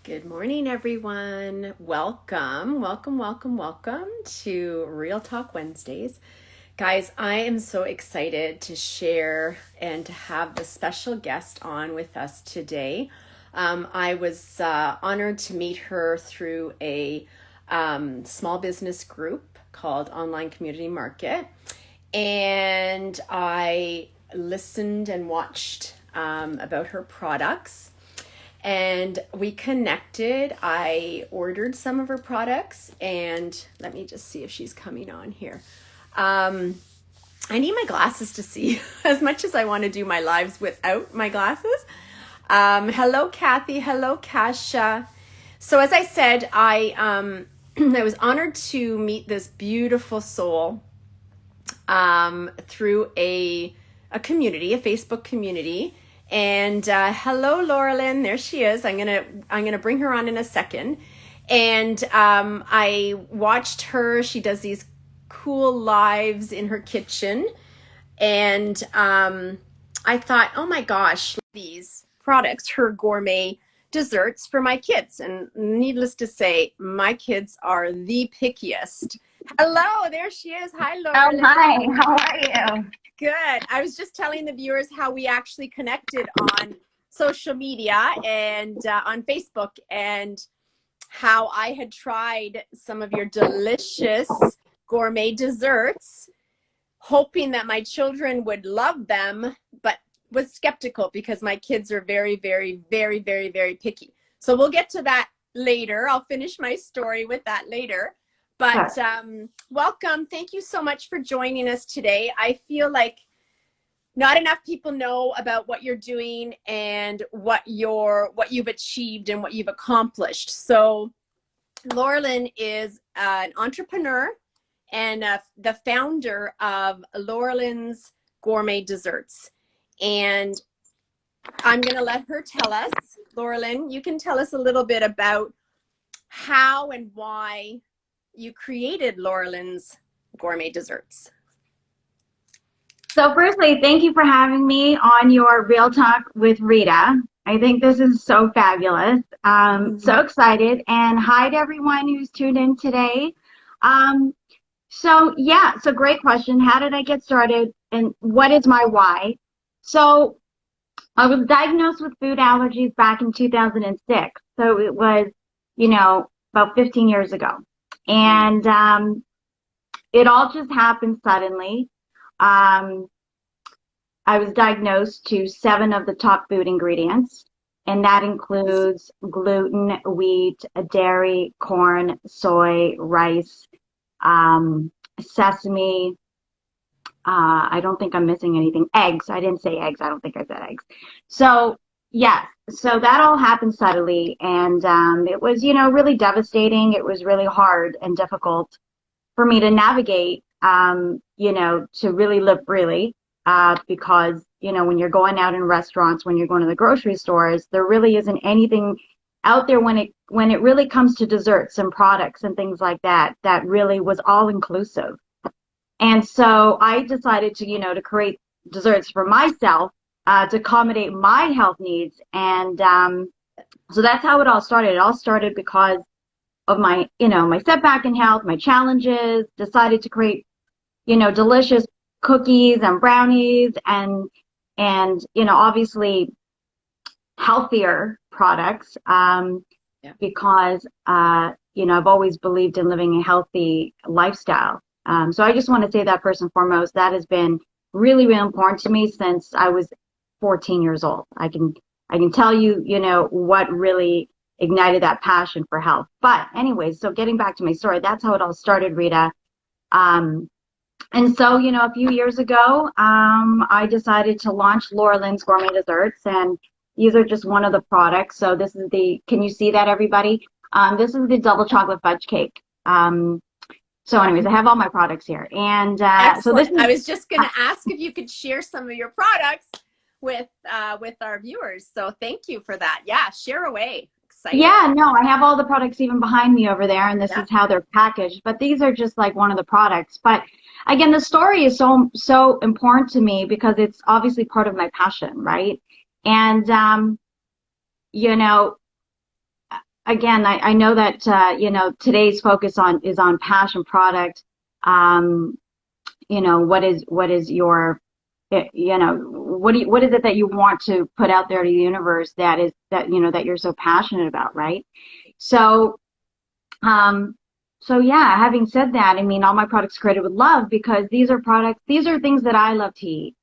Good morning, everyone. Welcome to Real Talk Wednesdays. Guys, I am so excited to share and to have the special guest on with us today. I was honored to meet her through a small business group called Online Community Market. And I listened and watched about her products. And we connected. I ordered some of her products, and let me just see if she's coming on here. I need my glasses to see as much as I want to do my lives without my glasses. Hello, Kathy. Hello, Kasha. So as I said, I was honored to meet this beautiful soul through a community, a Facebook community. And hello, Lorelyn. There she is. I'm gonna bring her on in a second. And I watched her. She does these cool lives in her kitchen, and I thought, oh my gosh, these products, her gourmet desserts for my kids. And needless to say, my kids are the pickiest. Hello, there she is. Hi, Lorelyn. Oh, hi. How are you? Good. I was just telling the viewers how we actually connected on social media and on Facebook, and how I had tried some of your delicious gourmet desserts, hoping that my children would love them, but was skeptical because my kids are very, very, very, very, very picky. So we'll get to that later. I'll finish my story with that later. But welcome. Thank you so much for joining us today. I feel like not enough people know about what you're doing and what you've achieved and what you've accomplished. So Lorelyn is an entrepreneur and the founder of Lorelyn'S Gourmet Desserts. And I'm going to let her tell us. Lorelyn, you can tell us a little bit about how and why you created Lorelyn'S Gourmet Desserts. So firstly, thank you for having me on your Real Talk with Rita. I think this is so fabulous. So excited. And hi to everyone who's tuned in today. So great question. How did I get started and what is my why? So I was diagnosed with food allergies back in 2006. So it was, about 15 years ago. And it all just happened suddenly. I was diagnosed to 7 of the top food ingredients, and that includes gluten, wheat, dairy, corn, soy, rice, sesame. I don't think I'm missing anything. Eggs. I didn't say eggs. I don't think I said eggs. So yes, so that all happened suddenly, and it was, really devastating. It was really hard and difficult for me to navigate, to really live freely, because, when you're going out in restaurants, when you're going to the grocery stores, there really isn't anything out there when it really comes to desserts and products and things like that, that really was all inclusive. And so I decided to create desserts for myself, to accommodate my health needs. And so that's how it all started. It all started because of my setback in health, my challenges, decided to create, delicious cookies and brownies and obviously healthier products, because, I've always believed in living a healthy lifestyle. So I just want to say that first and foremost, that has been really, really important to me since I was 14 years old. I can tell you, what really ignited that passion for health. But anyways, so getting back to my story, that's how it all started, Rita. And so, a few years ago, I decided to launch Lorelyn'S Gourmet Desserts, and these are just one of the products. So this is can you see that, everybody? This is the double chocolate fudge cake. So anyways, I have all my products here. And so this is, I was just going to ask if you could share some of your products with our viewers. So thank you for that. Yeah, share away. Exciting. Yeah, no, I have all the products even behind me over there, and this is how they're packaged. But these are just like one of the products. But again, the story is so important to me because it's obviously part of my passion, right? And again, I know that, today's focus is on passion product. Um, what is your, what is it that you want to put out there to the universe that you're so passionate about, right? So, um, yeah, having said that, I mean, all my products are created with love because these are things that I love to eat.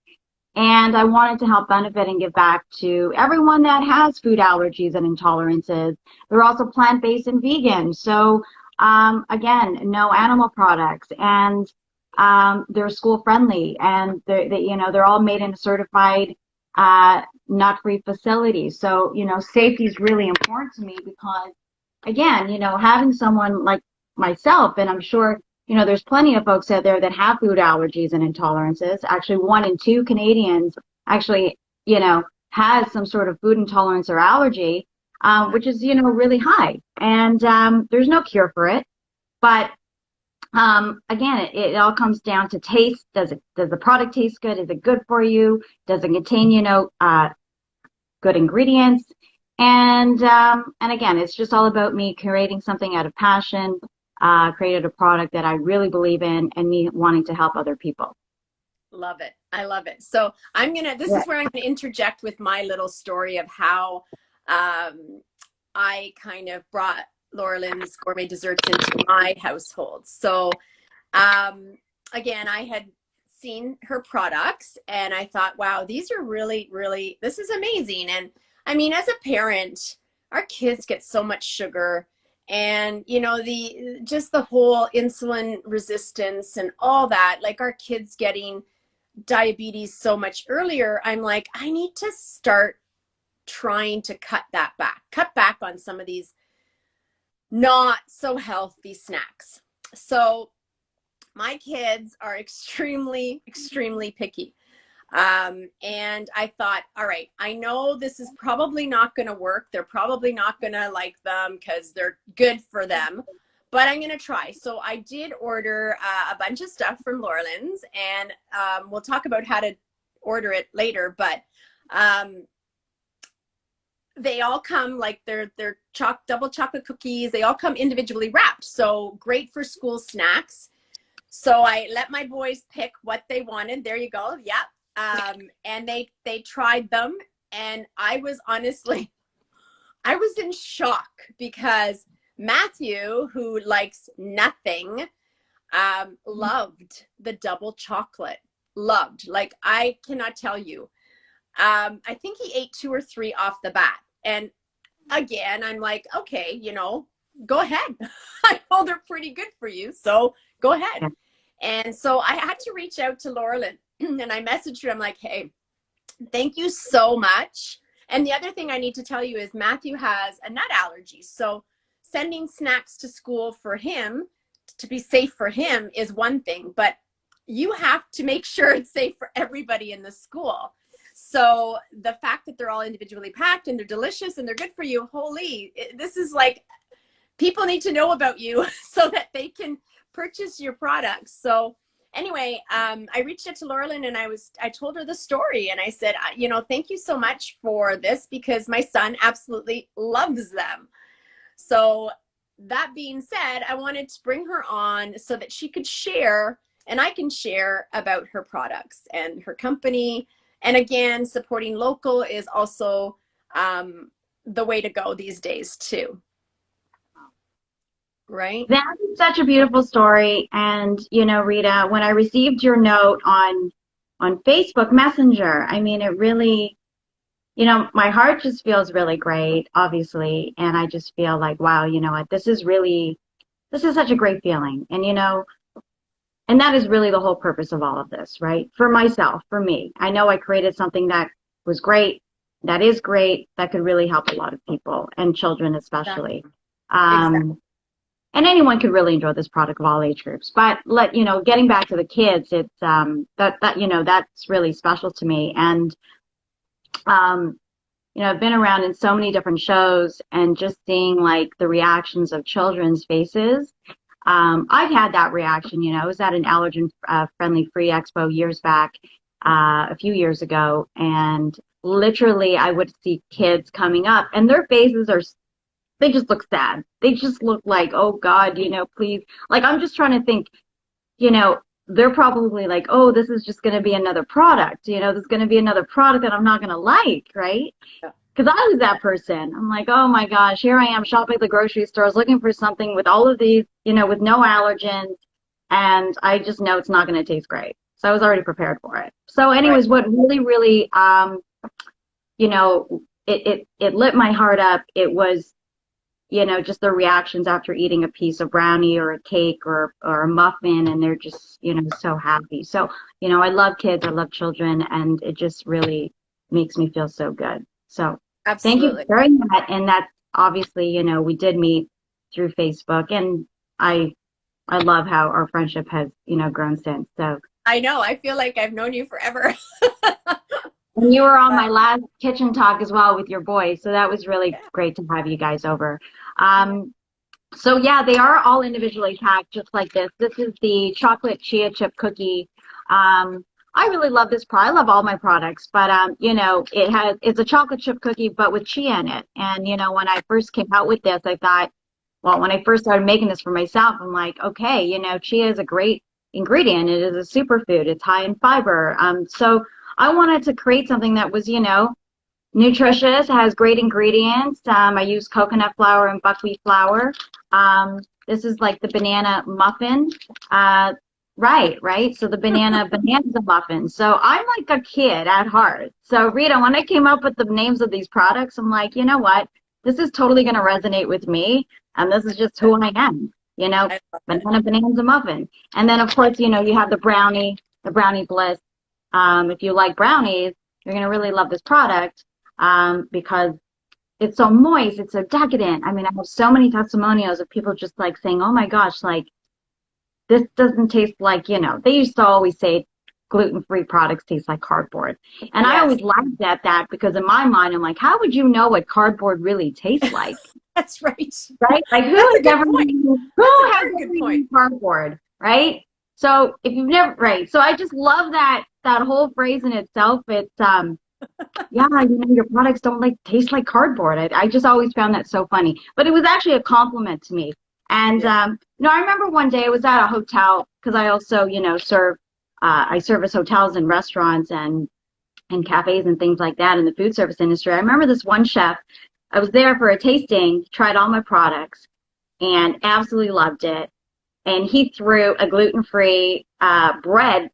And I wanted to help benefit and give back to everyone that has food allergies and intolerances. They're also plant-based and vegan. So, again, no animal products, and they're school-friendly, and they're all made in a certified nut-free facility. So, safety is really important to me because, again, having someone like myself, and I'm sure there's plenty of folks out there that have food allergies and intolerances. Actually, 1 in 2 Canadians actually, has some sort of food intolerance or allergy, which is, really high. And there's no cure for it. But again, it all comes down to taste. Does the product taste good? Is it good for you? Does it contain, good ingredients? And again, it's just all about me creating something out of passion. Created a product that I really believe in and me wanting to help other people. Love it. I love it. So this is where I'm going to interject with my little story of how I kind of brought Lorelyn'S Gourmet Desserts into my household. So again, I had seen her products and I thought, wow, these are really, really, this is amazing. And I mean, as a parent, our kids get so much sugar. And, the whole insulin resistance and all that, like our kids getting diabetes so much earlier, I'm like, I need to start trying to cut back on some of these not so healthy snacks. So my kids are extremely, extremely picky. And I thought, all right, I know this is probably not going to work. They're probably not going to like them because they're good for them, but I'm going to try. So I did order a bunch of stuff from Lorelyn's, and we'll talk about how to order it later, but they all come like they're double chocolate cookies. They all come individually wrapped. So great for school snacks. So I let my boys pick what they wanted. There you go. Yep. And they tried them, and I was in shock because Matthew, who likes nothing, loved the double chocolate. Like, I cannot tell you. I think he ate 2 or 3 off the bat. And again, I'm like, okay, go ahead. I know they're pretty good for you, so go ahead. And so I had to reach out to Lorelynn. And I messaged her. I'm like, hey, thank you so much. And the other thing I need to tell you is Matthew has a nut allergy. So sending snacks to school for him to be safe for him is one thing, but you have to make sure it's safe for everybody in the school. So the fact that they're all individually packed and they're delicious and they're good for you, this is like, people need to know about you so that they can purchase your products. So anyway, I reached out to Lorelynn and I told her the story, and I said, thank you so much for this because my son absolutely loves them. So that being said, I wanted to bring her on so that she could share and I can share about her products and her company. And again, supporting local is also the way to go these days too. Right? That is such a beautiful story. And, Rita, when I received your note on Facebook Messenger, I mean, it really, my heart just feels really great, obviously. And I just feel like, wow, you know what, this is such a great feeling. And, and that is really the whole purpose of all of this, right? For myself, for me, I know I created something that was great, that is great, that could really help a lot of people and children especially. Exactly. And anyone could really enjoy this product of all age groups. But getting back to the kids, it's that's really special to me. And I've been around in so many different shows and just seeing like the reactions of children's faces. I've had that reaction. I was at an allergen friendly free expo years back, a few years ago, and literally I would see kids coming up and their faces are they just look sad. They just look like, oh God, you know, please. Like, I'm just trying to think, you know, they're probably like, oh, this is just going to be another product. You know, there's going to be another product that I'm not going to like, right? Because I was that person. I'm like, oh my gosh, here I am shopping at the grocery stores looking for something with all of these, you know, with no allergens. And I just know it's not going to taste great. So I was already prepared for it. So anyways, what really, really, you know, it lit my heart up. It was, you know, just the reactions after eating a piece of brownie or a cake or a muffin, and they're just, you know, so happy. So, you know, I love kids, I love children, and it just really makes me feel so good. So thank you for sharing that. And that's obviously, you know, we did meet through Facebook, and I love how our friendship has, you know, grown since. So I know, I feel like I've known you forever. And you were on my last kitchen talk as well with your boys, so that was really great to have you guys over. So yeah, they are all individually packed, just like this. This is the chocolate chia chip cookie. I really love this product. I love all my products, but you know, it's a chocolate chip cookie, but with chia in it. And you know, when I first came out with this, I thought, well, when I first started making this for myself, I'm like, okay, you know, chia is a great ingredient. It is a superfood. It's high in fiber. So I wanted to create something that was, you know, nutritious, has great ingredients. I use coconut flour and buckwheat flour. This is like the banana muffin. Right. So the bonanza muffin. So I'm like a kid at heart. So Rita, when I came up with the names of these products, I'm like, you know what? This is totally going to resonate with me. And this is just who I am, you know, bonanza muffin. And then of course, you know, you have the brownie bliss. If you like brownies, you're going to really love this product because it's so moist, it's so decadent. I mean, I have so many testimonials of people just like saying, oh my gosh, like this doesn't taste like, you know, they used to always say gluten-free products taste like cardboard. And I always laughed at that because in my mind, I'm like, how would you know what cardboard really tastes like? That's right. Right? Like who has ever eaten cardboard, right? So if you've never, right. So I just love that whole phrase in itself. It's, yeah, you know, your products don't like taste like cardboard. I just always found that so funny, but it was actually a compliment to me. And, you know, I remember one day I was at a hotel because I also, you know, I service hotels and restaurants and cafes and things like that in the food service industry. I remember this one chef, I was there for a tasting, tried all my products and absolutely loved it. And he threw a gluten-free bread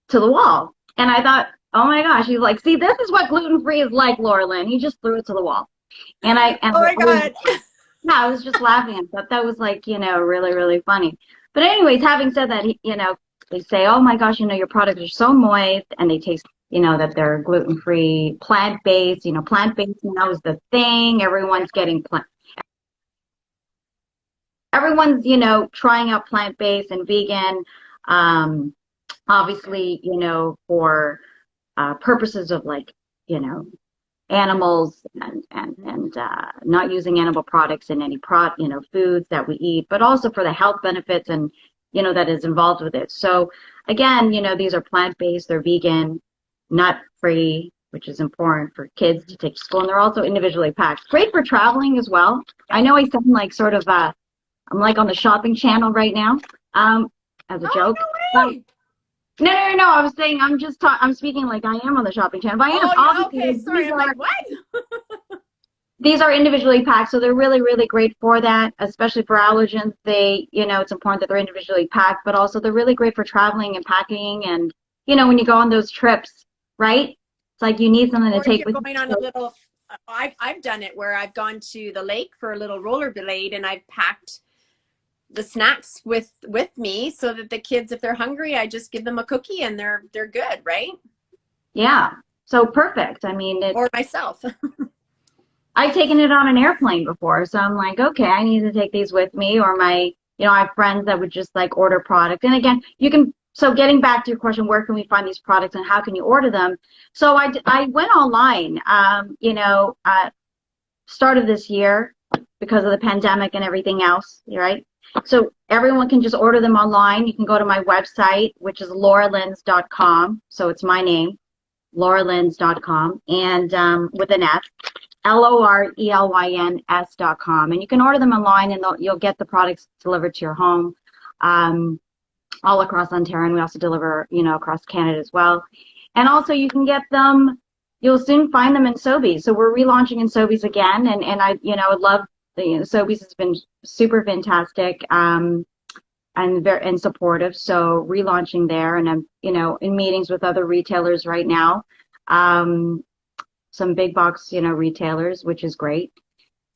to the wall. And I thought, oh my gosh, he's like, see, this is what gluten-free is like, Lorelynn. He just threw it to the wall. And oh my God. I was just laughing. I thought that was like, you know, really, really funny. But anyways, having said that, you know, they say, oh my gosh, you know, your products are so moist and they taste, you know, that they're gluten-free, plant-based, you know, plant-based now is the thing. Everyone's getting everyone's, you know, trying out plant-based and vegan, obviously, you know, for purposes of like, you know, animals and not using animal products in any you know, foods that we eat, but also for the health benefits and, you know, that is involved with it. So again, you know, these are plant-based, they're vegan, nut-free, which is important for kids to take to school, and they're also individually packed. Great for traveling as well. I know I sound like sort of I'm like on the shopping channel right now, as a joke. No way. No. I was saying I'm speaking like I am on the shopping channel. But I am. Oh, okay. Sorry. I'm like, what? These are individually packed, so they're really, really great for that, especially for allergens. They, you know, it's important that they're individually packed, but also they're really great for traveling and packing. And, you know, when you go on those trips, right? It's like you need something to take with you. Going on a little, I've done it where I've gone to the lake for a little rollerblade and I've packed the snacks with me so that the kids, if they're hungry, I just give them a cookie and they're good, right? Yeah. So perfect. I mean, or myself. I've taken it on an airplane before, so I'm like, okay, I need to take these with me. Or I have friends that would just like order product. And again, so getting back to your question, where can we find these products and how can you order them? So I went online, start of this year because of the pandemic and everything else, right? So everyone can just order them online. You can go to my website, which is Lorelyn'S.com. So it's my name, Lorelyn'S.com, and with an F. LORELYNS.com. And you can order them online, and you'll get the products delivered to your home, all across Ontario. And we also deliver, across Canada as well. And also you can get them, you'll soon find them in Sobeys. So we're relaunching in Sobeys again. And I, would love, Sobeys has been super fantastic. And very supportive. So relaunching there, and I'm, in meetings with other retailers right now. Some big box, retailers, which is great.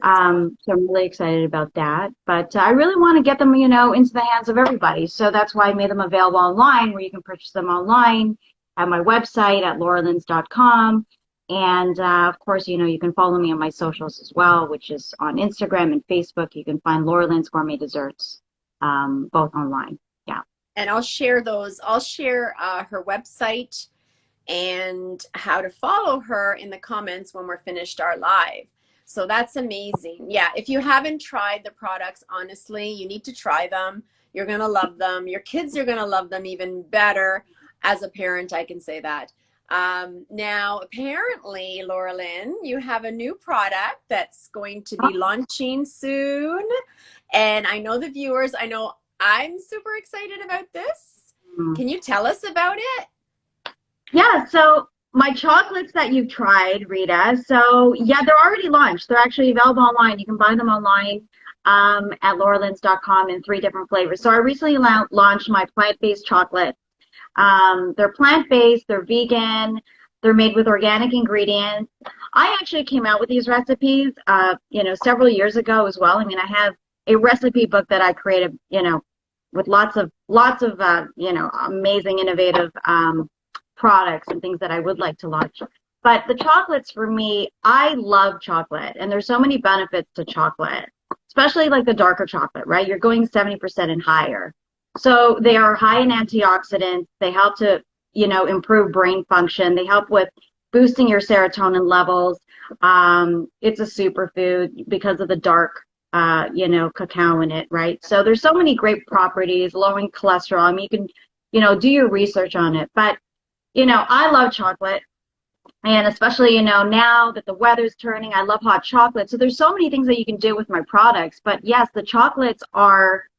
So I'm really excited about that. But I really want to get them, into the hands of everybody. So that's why I made them available online, where you can purchase them online at my website at Lorelyn'S.com. And of course, you can follow me on my socials as well, which is on Instagram and Facebook. You can find Lorelyn'S Gourmet Desserts, both online. Yeah. And I'll share those. I'll share her website and how to follow her in the comments when we're finished our live. So that's amazing. Yeah, if you haven't tried the products, honestly, you need to try them. You're going to love them. Your kids are going to love them even better. As a parent, I can say that. Now, apparently, Lorelyn, you have a new product that's going to be launching soon. And I know the viewers, I know I'm super excited about this. Can you tell us about it? Yeah, so my chocolates that you've tried, Rita, so yeah, they're already launched. They're actually available online. You can buy them online at Lorelyn'S.com in 3 different flavors. So I recently launched my plant-based chocolate. They're plant-based, they're vegan, they're made with organic ingredients. I actually came out with these recipes, several years ago as well. I mean, I have a recipe book that I created, with lots of amazing, innovative products and things that I would like to launch. But the chocolates, for me, I love chocolate, and there's so many benefits to chocolate, especially like the darker chocolate, right? You're going 70% and higher. So they are high in antioxidants. They help to, improve brain function. They help with boosting your serotonin levels. It's a superfood because of the dark, cacao in it, right? So there's so many great properties, lowering cholesterol. I mean, you can, do your research on it. But, I love chocolate. And especially, now that the weather's turning, I love hot chocolate. So there's so many things that you can do with my products. But yes, the chocolates are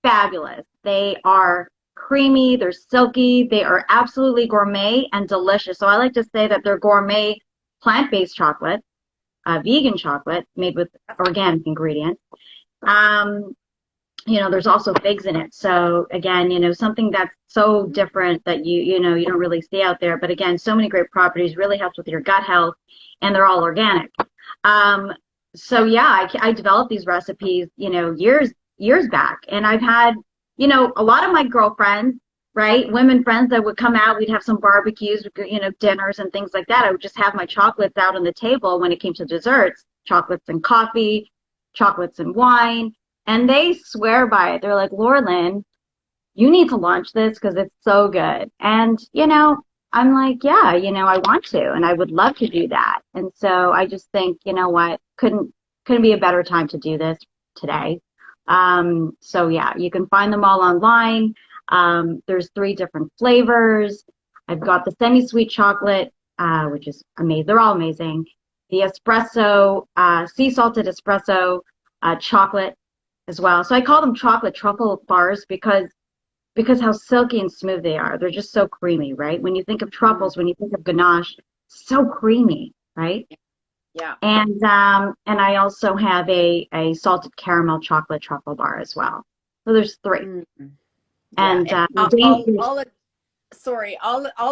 fabulous. They are creamy, they're silky, they are absolutely gourmet and delicious. So I like to say that they're gourmet plant-based chocolate, vegan chocolate made with organic ingredients. There's also figs in it. So again, something that's so different that you don't really see out there. But again, so many great properties, really helps with your gut health, and they're all organic. So yeah, I developed these recipes, years back, and I've had, a lot of my girlfriends, right, women friends that would come out, we'd have some barbecues, dinners and things like that. I would just have my chocolates out on the table when it came to desserts, chocolates and coffee, chocolates and wine, and they swear by it. They're like, Lorelyn, you need to launch this because it's so good. And, I'm like, yeah, I want to, and I would love to do that. And so I just think, what, couldn't be a better time to do this today. So yeah, you can find them all online. There's 3 different flavors. I've got the semi-sweet chocolate, which is amazing. They're all amazing. The espresso, sea salted espresso, chocolate as well. So I call them chocolate truffle bars because how silky and smooth they are. They're just so creamy, right? When you think of truffles, when you think of ganache, so creamy, right? Yeah. And I also have a salted caramel chocolate truffle bar as well. So there's 3. Mm-hmm. And yeah. I'll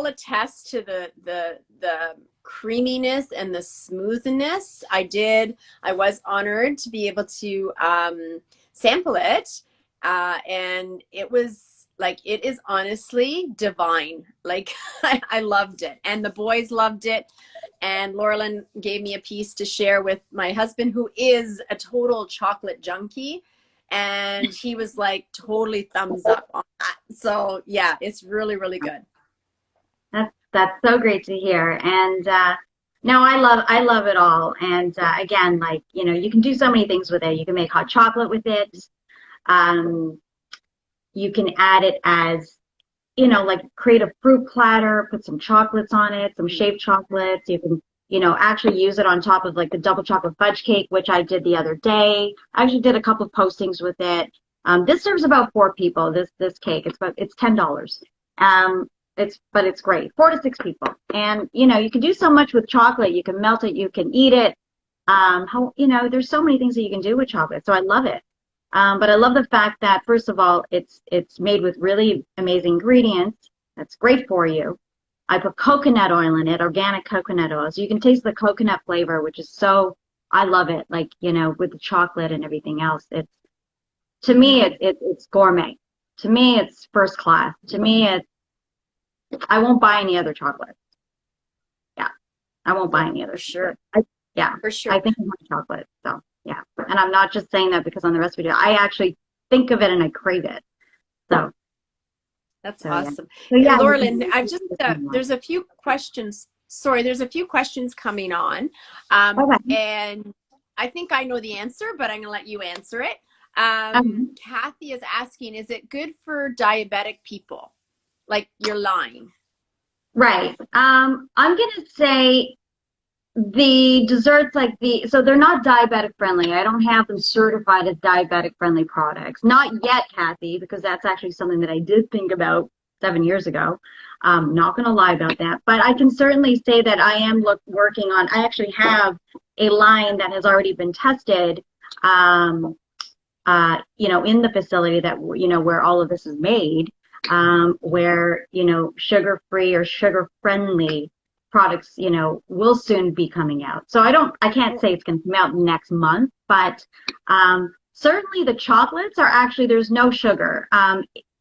attest to the creaminess and the smoothness. I was honored to be able to sample it, and it is honestly divine. Like I loved it, and the boys loved it. And Lorelyn gave me a piece to share with my husband, who is a total chocolate junkie. And he was like, totally thumbs up on that. So yeah, it's really, really good. That's so great to hear. And no, I love it all. And again, you can do so many things with it. You can make hot chocolate with it. You can add it as, create a fruit platter, put some chocolates on it, some shaved chocolates. You can you know, actually use it on top of like the double chocolate fudge cake, which I did the other day. I actually did a couple of postings with it. This serves about 4 people. This cake, it's $10. But it's great, 4 to 6 people. And you know, you can do so much with chocolate. You can melt it, you can eat it. You know, there's so many things that you can do with chocolate. So I love it. But I love the fact that, first of all, it's made with really amazing ingredients. That's great for you. I put coconut oil in it, organic coconut oil. So you can taste the coconut flavor, which is so, I love it. Like, you know, with the chocolate and everything else. To me, it's gourmet. To me, it's first class. To me, I won't buy any other chocolate. Yeah. I won't buy any other. For sure. Yeah. For sure. I think of my chocolate. So, yeah. And I'm not just saying that because on the recipe, I actually think of it and I crave it. So. That's awesome. So, yeah, Lorelyn, I've just, there's a few questions. Sorry, there's a few questions coming on. Okay. And I think I know the answer, but I'm going to let you answer it. Kathy is asking, is it good for diabetic people? Like, you're lying. Right. I'm going to say the desserts so they're not diabetic friendly. I don't have them certified as diabetic friendly products. Not yet, Kathy, because that's actually something that I did think about 7 years ago. Not going to lie about that, but I can certainly say that I am working on, I actually have a line that has already been tested, you know, in the facility that, you know, where all of this is made, where, you know, sugar-free or sugar-friendly products, you know, will soon be coming out. So I can't say it's going to come out next month, but certainly the chocolates are actually, there's no sugar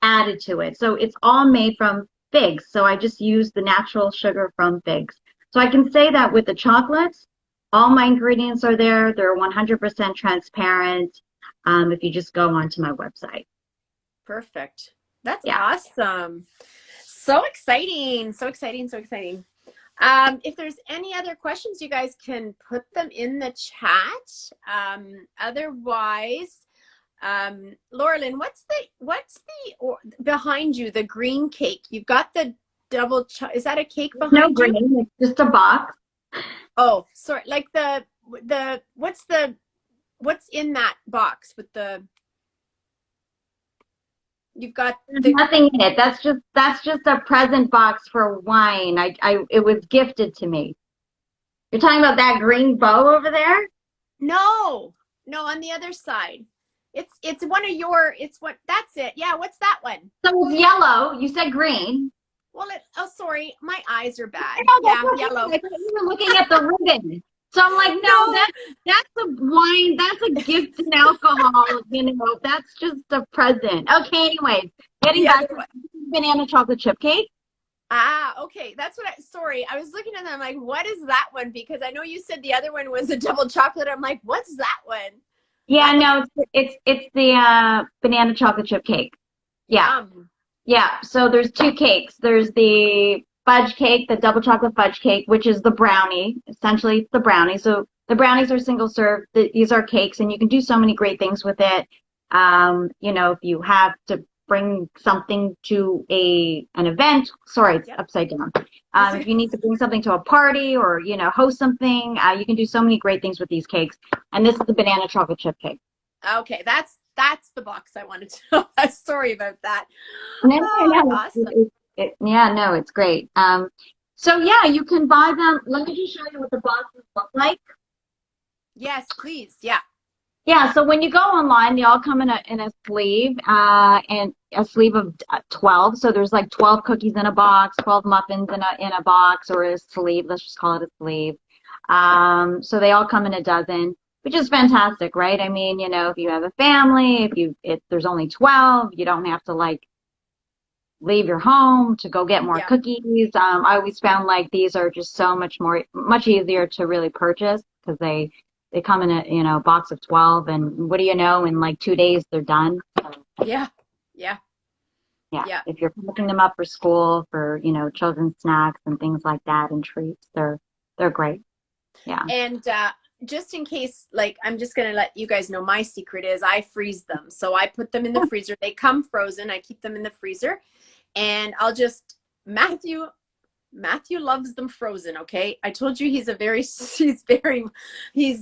added to it. So it's all made from figs. So I just use the natural sugar from figs. So I can say that with the chocolates, all my ingredients are there. They're 100% transparent if you just go onto my website. Perfect. That's awesome. So exciting. So exciting. So exciting. If there's any other questions, you guys can put them in the chat. Otherwise, Lorelyn, what's the behind you, the green cake? You've got the is that a cake behind you? No green, it's just a box. Oh, sorry. Like what's in that box with you've got nothing in it. That's just a present box for wine. It was gifted to me. You're talking about that green bow over there? No, on the other side. It's one of your. That's it. Yeah. What's that one? So it's yellow. You said green. Well, oh, sorry, my eyes are bad. No, yeah, okay. Yellow. I thought you were looking at the ribbon. So I'm like, no, that's a wine. That's a gift in alcohol. You know, that's just a present. Okay, anyways, getting back to banana chocolate chip cake. Okay. That's what sorry. I was looking at them. I'm like, what is that one? Because I know you said the other one was a double chocolate. I'm like, what's that one? Yeah, no, it's the banana chocolate chip cake. Yeah. Yeah. So there's 2 cakes. There's the fudge cake, the double chocolate fudge cake, which is the brownie. Essentially, it's the brownie. So the brownies are single serve. These are cakes, and you can do so many great things with it. You know, if you have to bring something to an event, sorry, it's upside down. If you need to bring something to a party or, you know, host something, you can do so many great things with these cakes. And this is the banana chocolate chip cake. Okay, that's the box I wanted to know. Sorry about that. Awesome. Yeah, no, it's great. So yeah, you can buy them. Let me just show you what the boxes look like. Yes, please. Yeah. Yeah, so when you go online, they all come in a sleeve, and a sleeve of 12. So there's like 12 cookies in a box, 12 muffins in a box, or a sleeve. Let's just call it a sleeve. So they all come in a dozen, which is fantastic, right? I mean, you know, if you have a family, if there's only 12, you don't have to like leave your home to go get more cookies. I always found like these are just so much easier to really purchase because they come in a box of 12, and what do you know, in like 2 days they're done. So, yeah. If you're picking them up for school, for, you know, children's snacks and things like that and treats, they're great. Yeah. And just in case, like, I'm just going to let you guys know my secret is I freeze them. So I put them in the freezer. They come frozen. I keep them in the freezer, and I'll just, Matthew, Matthew loves them frozen. Okay. I told you he's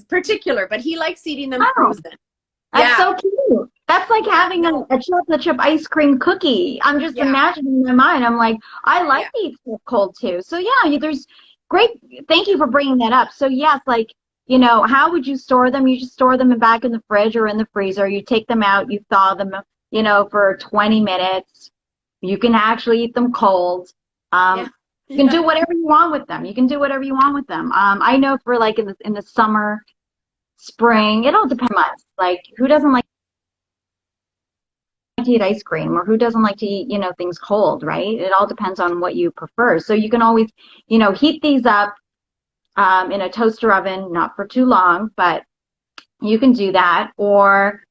particular, but he likes eating them Oh, frozen. that's so cute. That's like having a chocolate chip ice cream cookie. I'm just imagining in my mind. I'm like, I like to eat stuff cold too. So yeah, there's great. Thank you for bringing that up. So yes, like, how would you store them? You just store them back in the fridge or in the freezer. You take them out, you thaw them, for 20 minutes. You can actually eat them cold. You can do whatever you want with them. I know for like in the summer, spring, it all depends. Like, who doesn't like to eat ice cream, or who doesn't like to eat, things cold, right? It all depends on what you prefer. So you can always, heat these up in a toaster oven, not for too long, but you can do that. Or,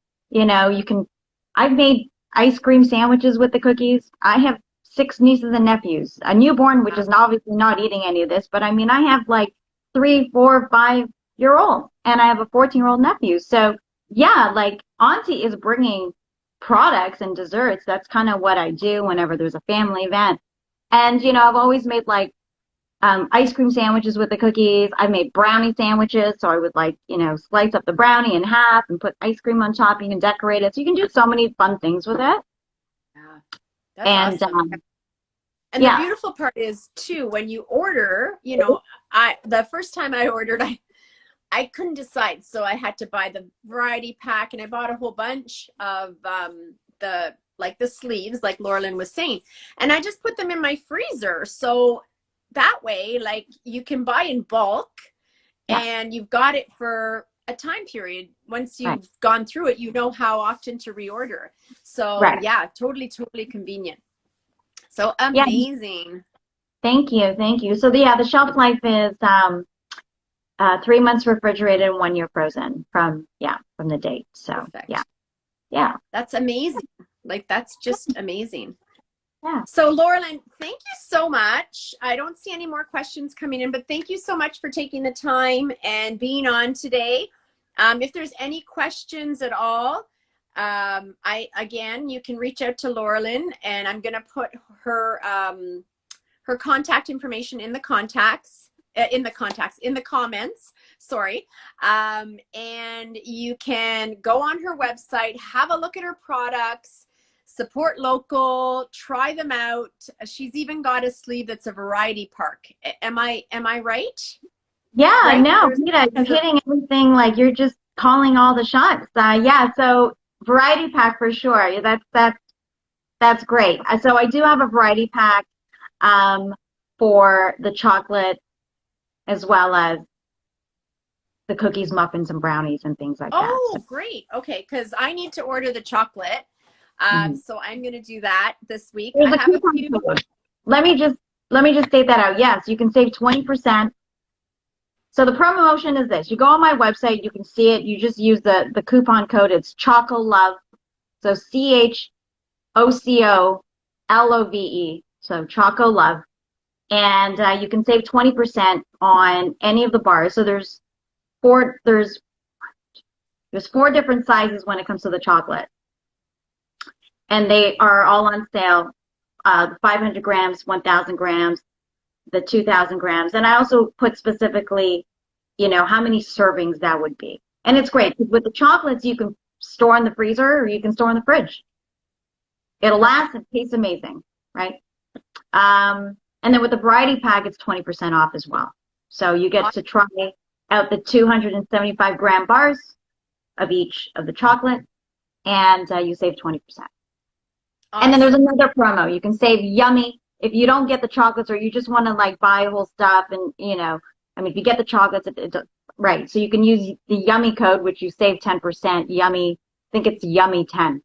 I've made ice cream sandwiches with the cookies. I have 6 nieces and nephews, a newborn, which is obviously not eating any of this, but I mean, I have like 3, 4, 5-year-old, and I have a 14-year-old nephew. So yeah, like Auntie is bringing products and desserts. That's kind of what I do whenever there's a family event. And, I've always made like ice cream sandwiches with the cookies. I made brownie sandwiches. So I would slice up the brownie in half and put ice cream on top. You can decorate it. So you can do so many fun things with it. Yeah, that's awesome. And the beautiful part is too, when you order, the first time I ordered, I couldn't decide. So I had to buy the variety pack, and I bought a whole bunch of the sleeves, like Lorelyn was saying, and I just put them in my freezer. So that way, like, you can buy in bulk and you've got it for a time period. Once you've gone through it, you know how often to reorder. So yeah, totally convenient. So amazing. Thank you. So the shelf life is 3 months refrigerated and 1 year frozen from the date. So perfect. Yeah. That's amazing. Like, that's just amazing. Yeah. So Lorelyn, thank you so much. I don't see any more questions coming in, but thank you so much for taking the time and being on today. If there's any questions at all, you can reach out to Lorelyn, and I'm going to put her her contact information in the comments. Sorry. And you can go on her website, have a look at her products, support local, try them out. She's even got a sleeve that's a variety pack. Am I right? Yeah, right? No, Rita, you're hitting everything. Like, you're just calling all the shots. So variety pack for sure. That's great. So I do have a variety pack for the chocolate, as well as the cookies, muffins, and brownies and things like that. Oh, great. Okay, because I need to order the chocolate. So I'm going to do that this week. I have a few. Let me just state that out. Yes, you can save 20%. So the promotion is this. You go on my website, you can see it. You just use the coupon code. It's CHOCOLOVE. So CHOCOLOVE. So CHOCOLOVE. And you can save 20% on any of the bars. So there's 4 different sizes when it comes to the chocolate. And they are all on sale. 500 grams, 1,000 grams, the 2,000 grams. And I also put specifically, how many servings that would be. And it's great because with the chocolates, you can store in the freezer or you can store in the fridge. It'll last and tastes amazing, right? And then with the variety pack, it's 20% off as well. So you get to try out the 275 gram bars of each of the chocolate, and you save 20%. And then there's another promo. You can save yummy if you don't get the chocolates, or you just want to like buy whole stuff. And if you get the chocolates, right. So you can use the yummy code, which you save 10%. Yummy. I think it's yummy 10.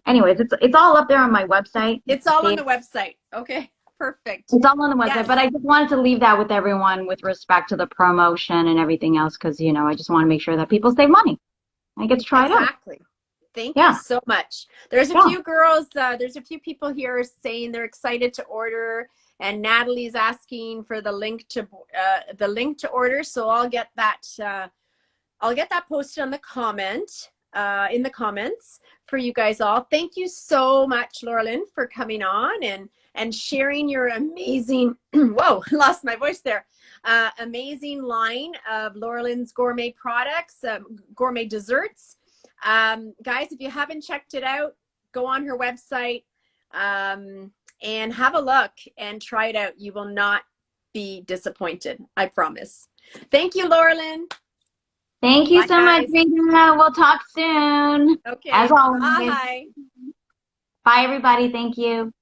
Anyways, it's all up there on my website. It's all on the website. Okay, perfect. It's all on the website. Yes. But I just wanted to leave that with everyone with respect to the promotion and everything else, because I just want to make sure that people save money. I get to try it out. Exactly. Thank you so much. There's a few girls, there's a few people here saying they're excited to order, and Natalie's asking for the link to order. So I'll get that posted on the comment. in the comments for you guys all. Thank you so much, Lorelyn, for coming on and sharing your amazing, whoa, lost my voice there, amazing line of Lorelyn's Gourmet products, gourmet desserts. Guys, if you haven't checked it out, go on her website and have a look and try it out. You will not be disappointed, I promise. Thank you, Lorelyn. Thank you so much, Rita. We'll talk soon. Okay. As always. Bye. Bye, everybody. Thank you.